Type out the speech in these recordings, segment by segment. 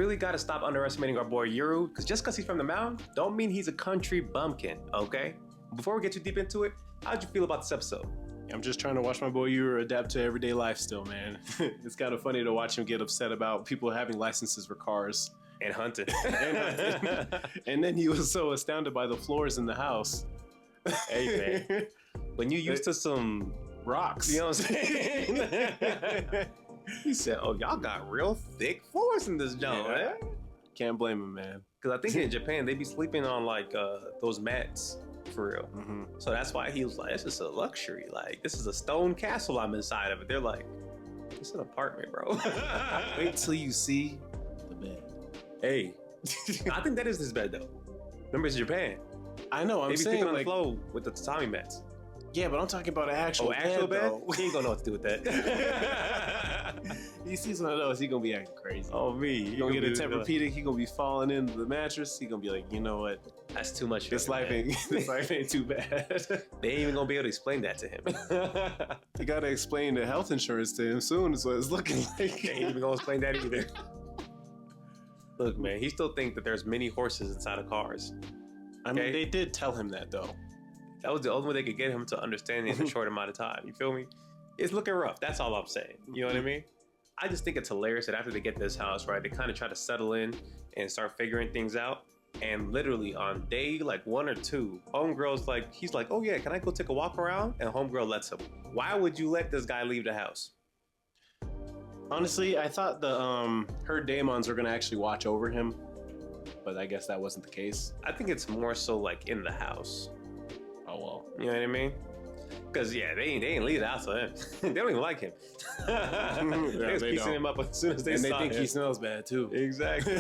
really got to stop underestimating our boy Yuru, because just because he's from the mountain, don't mean he's a country bumpkin, okay? Before we get too deep into it, how'd you feel about this episode? I'm just trying to watch my boy Yuru adapt to everyday life still, man. It's kind of funny to watch him get upset about people having licenses for cars. And hunting. And then he was so astounded by the floors in the house. Hey, man. When you used to some rocks. You know what I'm saying? He said, oh, y'all got real thick floors in this joint, man. Can't blame him, man. Because I think in Japan, they be sleeping on like those mats for real. Mm-hmm. So that's why he was like, this is a luxury. Like, this is a stone castle I'm inside of it. They're like, it's an apartment, bro. Wait till you see the bed. Hey, I think that is his bed, though. Remember, it's Japan. I know, I'm they be saying sleeping on like, the floor with the tatami mats. Yeah, but I'm talking about an actual actual bed? though. He ain't gonna know what to do with that. He sees one of those, he gonna be acting crazy. Oh, me. He gonna get a Tempur-Pedic, he gonna be falling into the mattress. He gonna be like, you know what? That's too much. This life ain't too bad. They ain't even gonna be able to explain that to him. You gotta explain the health insurance to him soon is what it's looking like. They ain't even gonna explain that either. Look, man, he still thinks that there's many horses inside of cars. I mean, they did tell him that, though. That was the only way they could get him to understand it in a short amount of time. You feel me? It's looking rough. That's all I'm saying. You know what I mean? I just think it's hilarious that after they get this house, right, they kind of try to settle in and start figuring things out. And literally on day like 1 or 2, homegirl's like, he's like, oh yeah, can I go take a walk around? And homegirl lets him. Why would you let this guy leave the house? Honestly, I thought her Daemons were gonna actually watch over him, but I guess that wasn't the case. I think it's more so like in the house. Oh well. You know what I mean? Because yeah, they ain't leave the house for him. They don't even like him. They was piecing him up as soon as they saw him. And they think he smells bad too. Exactly.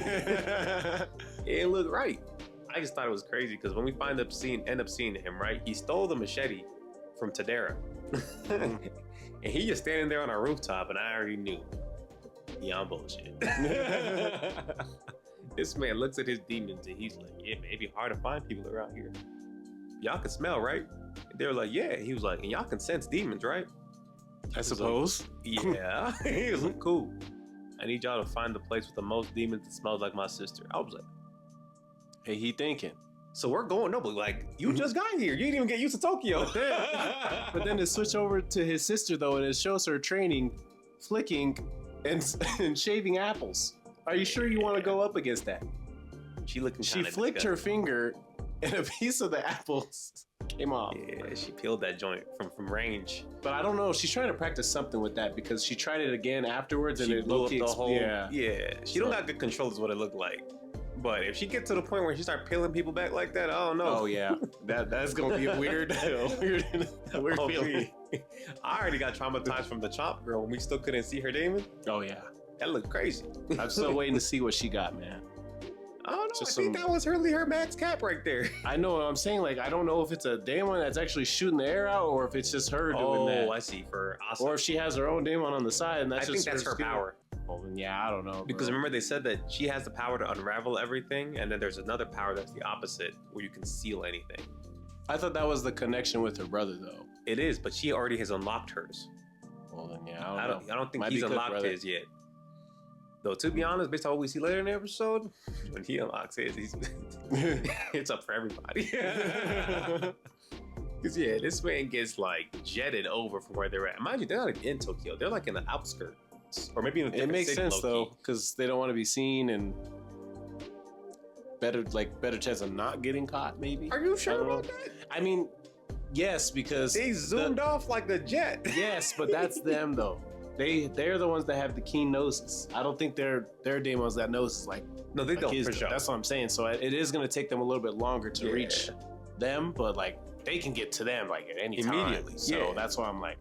It looked right. I just thought it was crazy because when we end up seeing him, right? He stole the machete from Tadera. And he just standing there on our rooftop, and I already knew. Yeah, I'm bullshit. This man looks at his demons and he's like, yeah, man, it'd be hard to find people around here. Y'all can smell, right? They were like, yeah. He was like, and y'all can sense demons, right? I suppose. Like, yeah. He was like, cool. I need y'all to find the place with the most demons that smells like my sister. I was like, hey, he thinking. So we're going, no, but like, you just got here. You didn't even get used to Tokyo. But then to switch over to his sister, though, and it shows her training, flicking, and shaving apples. Are you sure you want to go up against that? She flicked her finger, and a piece of the apples came off. Yeah, she peeled that joint from range. But I don't know. She's trying to practice something with that because she tried it again afterwards, and it blew up the whole. Yeah. She don't got good control, is what it looked like. But if she gets to the point where she start peeling people back like that, I don't know. Oh yeah, that's gonna be a weird feeling. I already got traumatized from the chomp girl when we still couldn't see her demon. Oh yeah, that looked crazy. I'm still waiting to see what she got, man. I don't know. I think that was her max cap right there. I know what I'm saying. Like, I don't know if it's a Daemon that's actually shooting the air out, or if it's just her doing that. Oh, I see. Or if she has her own Daemon on the side, and that's her power. Oh, yeah, I don't know. Because remember they said that she has the power to unravel everything, and then there's another power that's the opposite, where you can seal anything. I thought that was the connection with her brother, though. It is, but she already has unlocked hers. Well, then yeah, I don't think he's unlocked his yet. Though, to be honest, based on what we see later in the episode, when he unlocks his, it's up for everybody. Because, yeah, this man gets, like, jetted over from where they're at. Mind you, they're not in Tokyo. They're, like, in the outskirts. Or maybe in a different makes city, sense, though, because they don't want to be seen and better chance of not getting caught, maybe. Are you sure about that? I mean, yes, because... They zoomed off like a jet. Yes, but that's them, though. They're the ones that have the keen noses. I don't think they're Daemons that noses like no, they don't. For sure. That's what I'm saying. So it is going to take them a little bit longer to reach them, but like they can get to them like at any time. Immediately. So that's why I'm like.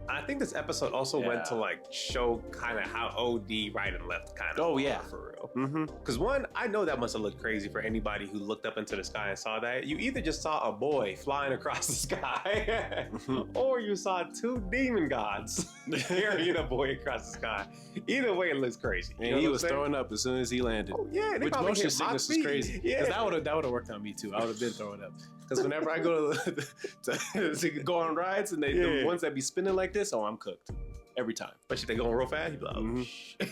I think this episode also went to like show kind of how OD right and left kind of. Oh yeah, for real. Because one, I know that must have looked crazy for anybody who looked up into the sky and saw that. You either just saw a boy flying across the sky, or you saw 2 demon gods carrying a boy across the sky. Either way, it looks crazy. And he was throwing up as soon as he landed. Oh yeah, which motion sickness was crazy. Yeah, that would have worked on me too. I would have been throwing up. Because whenever I go to go on rides and the ones that be spinning like this, oh, I'm cooked every time. But if they going real fast, you be like, oh, shit.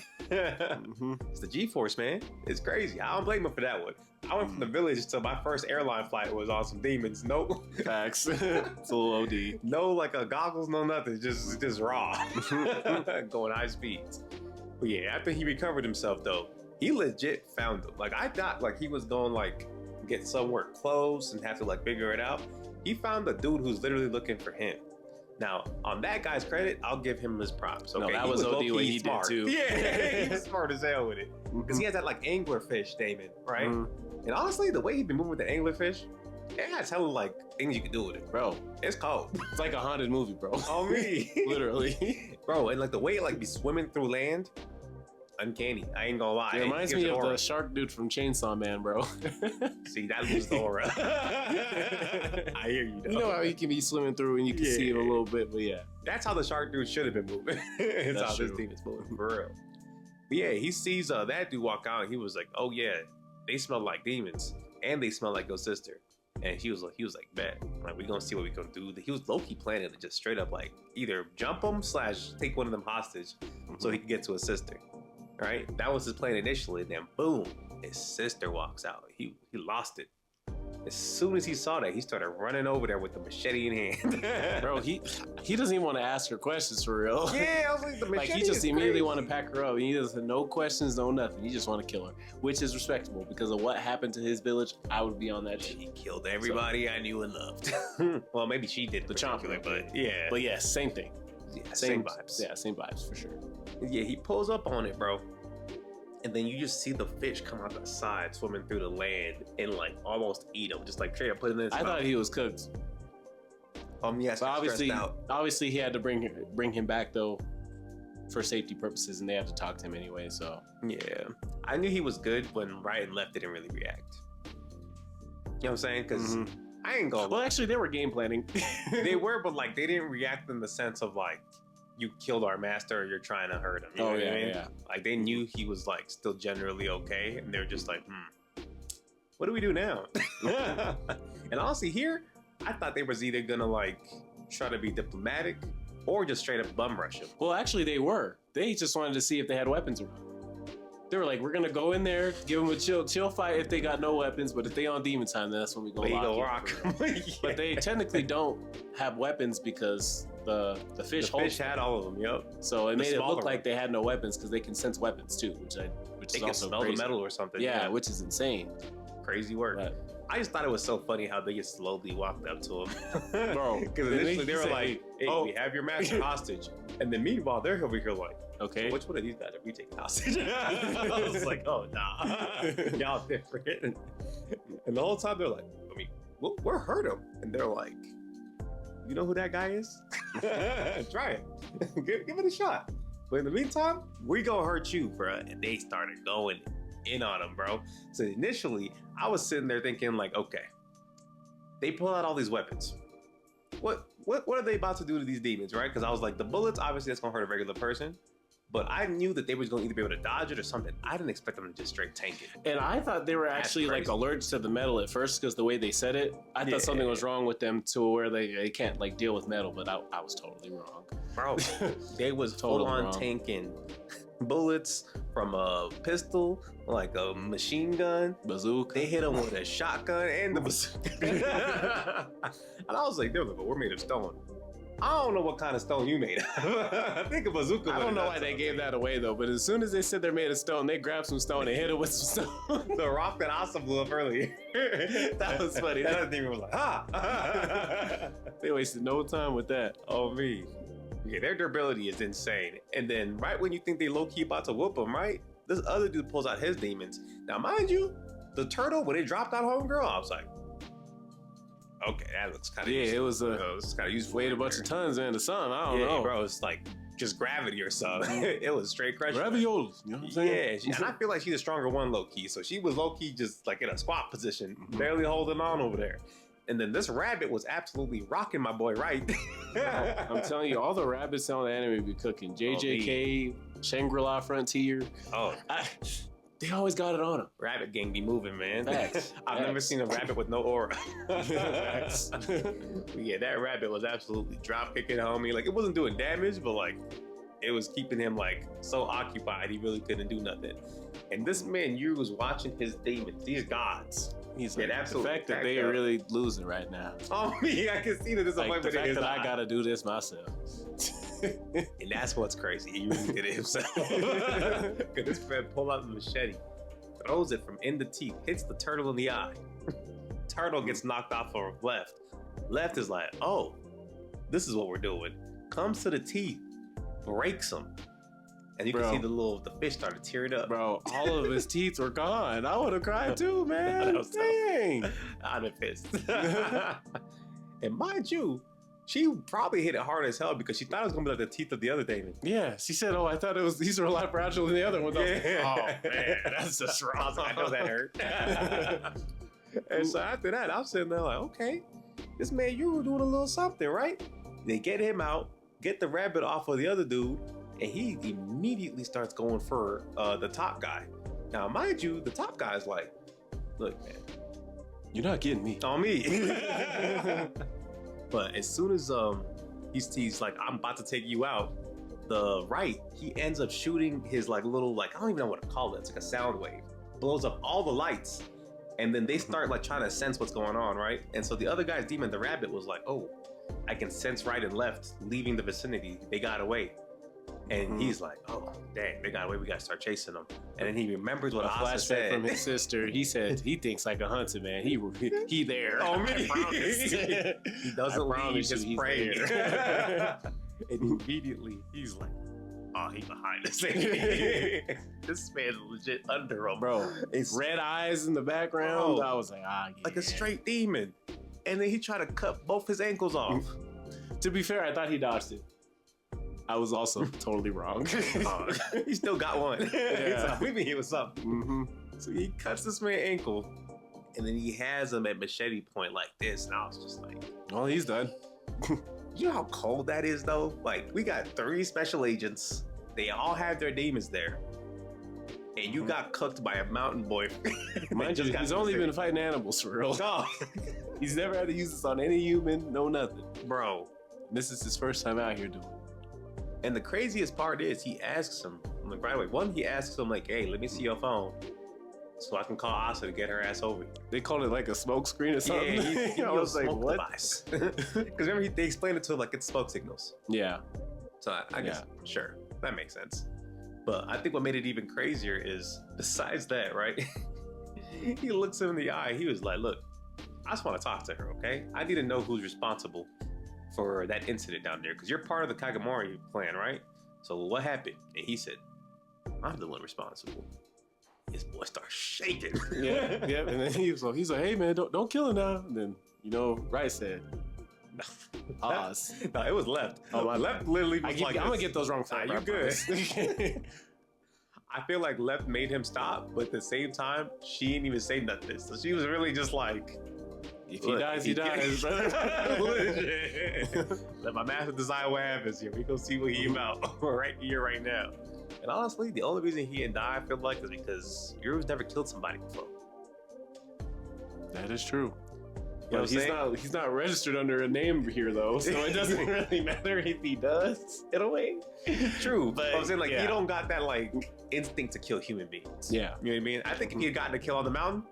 It's the G-Force, man. It's crazy. I don't blame him for that one. I went from the village to my first airline flight was on some demons. No Facts. It's a little OD. No, like goggles, no nothing. Just raw. Going high speeds. But yeah, after he recovered himself though, he legit found them. Like I thought like he was going like get somewhere close and have to like figure it out. He found the dude who's literally looking for him. Now, on that guy's credit, I'll give him his props. Okay? No, that was OD what he smart. did too. Yeah, he was smart as hell with it. Because he has that like anglerfish, Damon, right? And honestly, the way he'd been moving with the anglerfish, it has hella like things you can do with it. Bro, it's cold. It's like a haunted movie, bro. On me. Literally. Bro, and like the way it like be swimming through land, uncanny. I ain't gonna lie. It reminds me of the shark dude from Chainsaw Man, bro. See, that loses the aura. I hear you, though. You know how he can be swimming through and you can see him a little bit, but yeah. That's how the shark dude should have been moving. That's how true. This team is moving, for real. But yeah, he sees that dude walk out and he was like, oh yeah, they smell like demons and they smell like your sister. And he was like, bet, like we gonna see what we gonna do. He was low-key planning to just straight up like either jump him / take one of them hostage so he could get to his sister. Right? That was his plan initially. And then boom, his sister walks out. He lost it. As soon as he saw that, he started running over there with the machete in hand. Bro, he doesn't even want to ask her questions for real. Yeah, I was like, the machete like he just immediately crazy. want to pack her up. He doesn't no questions, no nothing. He just want to kill her, which is respectable because of what happened to his village. I would be on that shit. He killed everybody I knew and loved. Well, maybe she did the chomper, but yeah. But yeah, same thing. Yeah, same vibes. Yeah, same vibes for sure. Yeah, he pulls up on it, bro. And then you just see the fish come out the side, swimming through the land, and like almost eat him, just like straight up put it in his mouth. Thought he was cooked. Yes, but obviously he had to bring him back though, for safety purposes, and they have to talk to him anyway. So yeah, I knew he was good when right and left didn't really react. You know what I'm saying? Because I ain't gonna. Well, actually, they were game planning. They were, but like they didn't react in the sense of like, you killed our master or you're trying to hurt him. You know what I mean? Yeah. Like they knew he was like still generally okay. And they're just like, what do we do now? And honestly here, I thought they was either gonna like try to be diplomatic or just straight up bum rush him. Well, actually they were. They just wanted to see if they had weapons around. They were like, we're gonna go in there, give them a chill fight if they got no weapons, but if they on demon time, then that's when we go rock. Yeah. But they technically don't have weapons because the fish had all of them. Yep. So it made it look like they had no weapons because they can sense weapons too, which they is can also smell crazy. the metal or something. Yeah, which is insane. Crazy work. But, I just thought it was so funny how they just slowly walked up to him. Bro. Because initially they were like, hey, we have your master hostage. And then meanwhile, they're over here like, okay, which one of these guys are we taking hostage? I was like, oh, nah. Y'all different. And the whole time they're like, I mean, we're hurt him. And they're like, you know who that guy is? Try it. Give it a shot. But in the meantime, we gonna hurt you, bro. And they started going in on him, bro. So initially, I was sitting there thinking like, okay, they pull out all these weapons. What are they about to do to these demons, right? Because I was like, the bullets, obviously that's gonna hurt a regular person. But I knew that they was gonna either be able to dodge it or something. I didn't expect them to just straight tank it. And I thought they were actually like allergic to the metal at first because the way they said it, I thought something was wrong with them to where they can't like deal with metal, but I was totally wrong. Bro, they was full on tanking bullets from a pistol, like a machine gun, bazooka. They hit them with a shotgun and the bazooka. And I was like, they're like, we're made of stone. I don't know what kind of stone you made. I think a bazooka. I don't know why they gave that away though, but as soon as they said they're made of stone, they grabbed some stone and hit it with some stone. The rock that Asa blew up earlier. That was funny. That demon was like, ha! They wasted no time with that. Oh, me. Yeah, their durability is insane. And then right when you think they low-key about to whoop them, right? This other dude pulls out his demons. Now, mind you, the turtle, when it dropped out homegirl, I was like, okay, that looks kind of useful. It was kind of useful. Weighed a bunch of tons in the sun. I don't know. Bro, it's like just gravity or something. It was straight crushing. Raviolis, you know what I'm saying? Yeah, and I feel like she's a stronger one low-key. So she was low-key just like in a squat position, barely holding on over there. And then this rabbit was absolutely rocking my boy right. I'm telling you, all the rabbits on the anime be cooking. JJK, Shangri-La Frontier. They always got it on them. Rabbit gang be moving, man. Facts. I've never seen a rabbit with no aura. Facts. Yeah, that rabbit was absolutely drop kicking, homie. Like, it wasn't doing damage, but like, it was keeping him like so occupied he really couldn't do nothing. And this man, Yuru, was watching his demons, these gods. He's like, the fact that they are really losing right now. Oh, me, I can see the disappointment like, the fact in his that eye. I gotta do this myself. And that's what's crazy. He really did it himself. Because this man pulled out the machete, throws it from in the teeth, hits the turtle in the eye. Turtle gets knocked off for left. Left is like, oh, this is what we're doing. Comes to the teeth, breaks them. And you can see the fish started tearing up. Bro, all of his teeth were gone. I would have cried too, man. Dang. I'd have pissed. And mind you, she probably hit it hard as hell because she thought it was going to be like the teeth of the other Damon. Yeah, she said, oh, I thought these were a lot fragile than the other ones. Yeah. Oh, man, that's just wrong. I know that hurt. And so after that, I'm sitting there like, okay, this man, you were doing a little something, right? They get him out, get the rabbit off of the other dude, and he immediately starts going for the top guy. Now, mind you, the top guy's like, look, man, you're not getting me. On me. But as soon as he's like, I'm about to take you out, the right, he ends up shooting his like little, like, I don't even know what to call it. It's like a sound wave. Blows up all the lights. And then they start like trying to sense what's going on, right? And so the other guy's demon, the rabbit, was like, oh, I can sense right and left leaving the vicinity. They got away. And he's like, oh, dang, they got away. We got to start chasing them. And then he remembers what Asa said. From his sister, he said he thinks like a hunter, man. He there. Oh, me. He doesn't leave his prey. And immediately, he's like, oh, he behind this thing. This man's legit under him. Bro, it's red eyes in the background. I was like, yeah. Like a straight demon. And then he tried to cut both his ankles off. To be fair, I thought he dodged it. I was also totally wrong. He still got one. Yeah. Maybe he was something. So he cuts this man's ankle, and then he has him at machete point like this. And I was just like, well, he's done. You know how cold that is, though? Like, we got 3 special agents. They all have their demons there. And you got cooked by a mountain boy. Mind you, he's only been fighting animals for real. No. He's never had to use this on any human, no nothing. Bro. This is his first time out here doing it. And the craziest part is he asks him, like right away, he asks him like, hey, let me see your phone so I can call Asa to get her ass over here. They called it like a smoke screen or something. Yeah, I was like, what? Because remember, they explained it to him like it's smoke signals. Yeah. So I guess, sure, that makes sense. But I think what made it even crazier is, besides that, right? He looks him in the eye. He was like, look, I just want to talk to her, okay? I need to know who's responsible for that incident down there, because you're part of the Kagamori plan, right? So what happened? And he said, I'm the one responsible. His boy starts shaking. Yeah. And then he's like, hey man, don't kill him now. And then, Rice said, Oz. No, it was left. Oh, my left literally was I'm gonna get those wrong. You're good. I feel like left made him stop, but at the same time, she didn't even say nothing. So she was really just like, if he dies, he dies, brother. Let my master decide what happens here. We go see what he about right here, right now. And honestly, the only reason he didn't die, I feel like, is because Yuru's never killed somebody before. That is true. You know he's not registered under a name here though, so it doesn't really matter if he does in a way. True, but I'm saying he don't got that like instinct to kill human beings. Yeah, you know what I mean. I think if he had gotten a kill on the mountain,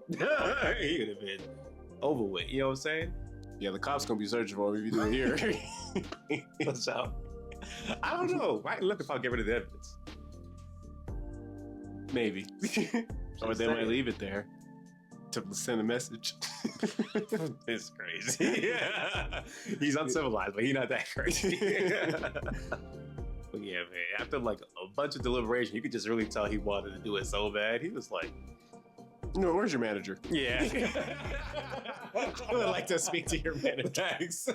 he would have been over with. You know what I'm saying? Yeah, the cops gonna be searching for him if you do it here. So, I don't know. Right? Look, if I'll get rid of the evidence, maybe, or they might leave it there to send a message. It's crazy. Yeah. He's uncivilized, but he's not that crazy. But yeah, man, after like a bunch of deliberation, you could just really tell he wanted to do it so bad. He was like, no, where's your manager? Yeah. I would like to speak to your manager. Thanks.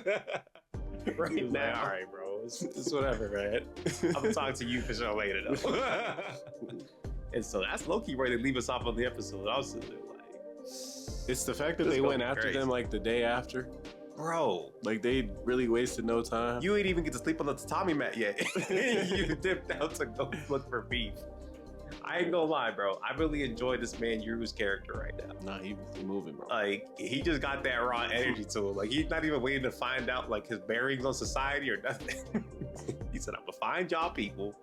Right now. Like, all right, bro. It's whatever, man. I'm going to talk to you for sure later, though. And so that's low-key where they leave us off on the episode. I was sitting there like... It's the fact that they went after them like the day after. Bro. Like they really wasted no time. You ain't even get to sleep on the tatami mat yet. You dipped out to go look for beef. I ain't gonna lie, bro. I really enjoy this man Yuru's character right now. Nah, he's moving, bro. Like, he just got that raw energy to him. Like, he's not even waiting to find out, like, his bearings on society or nothing. He said, I'm gonna find y'all people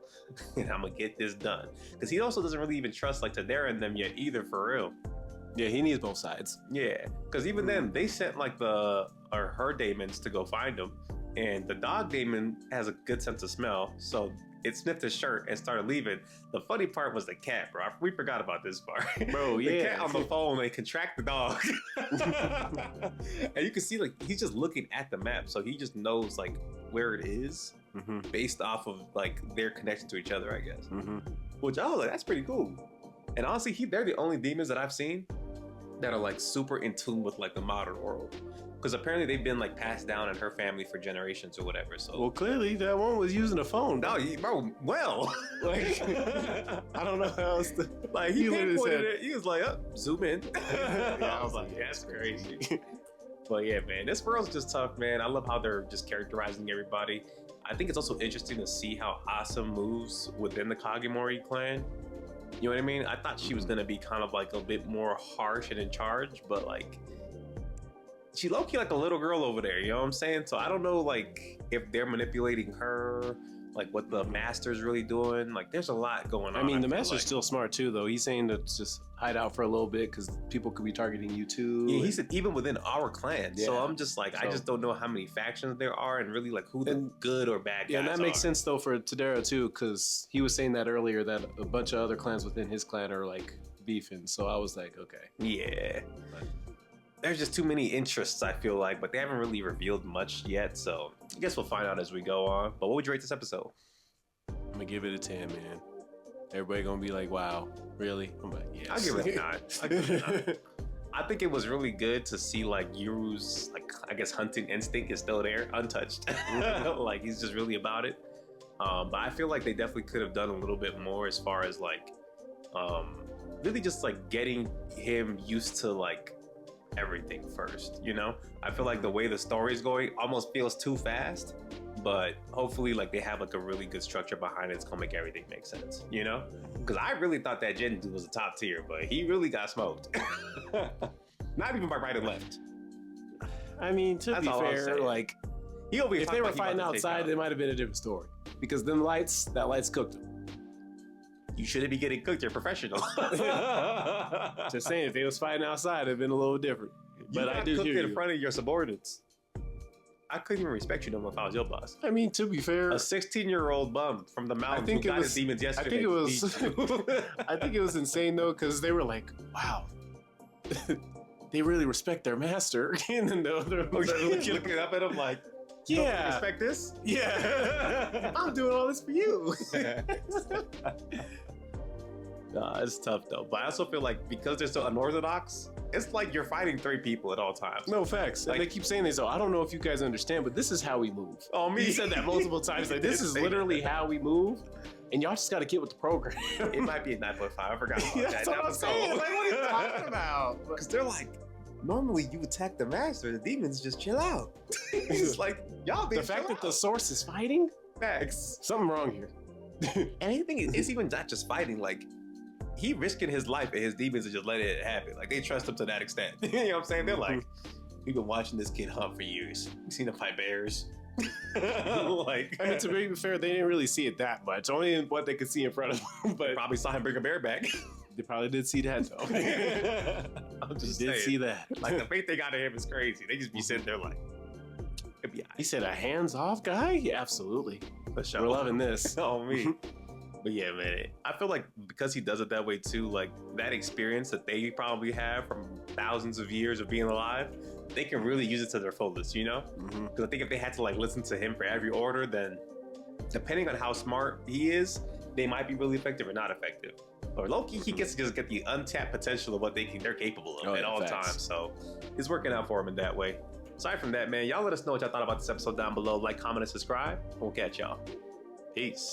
and I'm gonna get this done. Because he also doesn't really even trust like Tadera and them yet either, for real. Yeah, he needs both sides. Yeah, because even then they sent like her Daemons to go find him, and the dog Daemon has a good sense of smell, so it sniffed his shirt and started leaving. The funny part was the cat, bro. We forgot about this part. Bro, the yeah. cat on the phone, they contract the dog. And you can see like he's just looking at the map, so he just knows like where it is based off of like their connection to each other, I guess. Which I was like, that's pretty cool. And honestly, they're the only demons that I've seen that are like super in tune with like the modern world. Because apparently they've been like passed down in her family for generations or whatever. So well, clearly that one was using a phone. No, bro, well, like I don't know how else to. Like he pinpointed it. He was like, "Oh, zoom in." Yeah, I was like, yeah, "That's crazy." But yeah, man, this world's just tough, man. I love how they're just characterizing everybody. I think it's also interesting to see how Asa moves within the Kagimori clan. You know what I mean? I thought she was gonna be kind of like a bit more harsh and in charge, but like she low-key like a little girl over there, you know what I'm saying? So I don't know like if they're manipulating her, like what the master's really doing. Like there's a lot going on. I mean, the master's still smart too, though. He's saying to just hide out for a little bit because people could be targeting you too. Yeah, he said even within our clan. Yeah. So I'm just like, I just don't know how many factions there are and really like who the good or bad guys are. Yeah, and that makes sense though for Tadera too, because he was saying that earlier that a bunch of other clans within his clan are like beefing. So I was like, okay. Yeah. There's just too many interests, I feel like, but they haven't really revealed much yet. So I guess we'll find out as we go on. But what would you rate this episode? I'm gonna give it a 10, man. Everybody gonna be like, wow, really? I'm like, yes. I'll give it a 9. I'll give it a 9. I think it was really good to see like Yuru's, like, I guess hunting instinct is still there, untouched. Like he's just really about it. But I feel like they definitely could have done a little bit more as far as like, really just like getting him used to like everything first, you know? I feel like the way the story's going almost feels too fast, but hopefully like they have like a really good structure behind it. It's gonna make everything make sense, you know? Because I really thought that Jin dude was a top tier, but he really got smoked. Not even by right and left. I mean, to be fair, like if they were fighting outside, it might have been a different story. Because them lights, that lights cooked them. You shouldn't be getting cooked. You're professional. Just saying, if they was fighting outside, it'd been a little different. But I do hear you. In front of your subordinates. I couldn't even respect you no more if I was your boss. I mean, to be fair, a 16-year-old bum from the mountains who got his demons yesterday. I think it was. I think it was insane though, because they were like, "Wow, they really respect their master." And then the other looking up at him like, "Yeah, you respect this? Yeah, I'm doing all this for you." Nah, it's tough though. But I also feel like because they're so unorthodox, it's like you're fighting 3 people at all times. No facts. Like, and they keep saying this. So I don't know if you guys understand, but this is how we move. Oh, me. He said that multiple times. Like this is literally how we move, and y'all just got to get with the program. It might be a 9.5. I forgot about that. That's what I'm saying. Like, what are you talking about? Because they're like, normally you attack the master, the demons just chill out. It's like y'all. The fact that the source is fighting. Facts. Something wrong here. Anything. It's even not just fighting. Like. He risking his life and his demons and just letting it happen. Like they trust him to that extent. You know what I'm saying? They're like, we've been watching this kid hunt for years. We've seen him fight bears. Like, I mean, to be fair, they didn't really see it that much. Only in what they could see in front of them. But they probably saw him bring a bear back. They probably did see that though. I'm just did see that. Like the faith they got in him is crazy. They just be sitting there like, it'd be. He said a hands-off guy? Yeah, absolutely. For sure. We're loving this. Oh me. But yeah, man, I feel like because he does it that way too, like that experience that they probably have from thousands of years of being alive, they can really use it to their fullest, you know? Because I think if they had to like listen to him for every order, then depending on how smart he is, they might be really effective or not effective. Or low-key, he gets to just get the untapped potential of what they're capable of at all times. So it's working out for him in that way. Aside from that, man, y'all let us know what y'all thought about this episode down below. Like, comment, and subscribe. We'll catch y'all. Peace.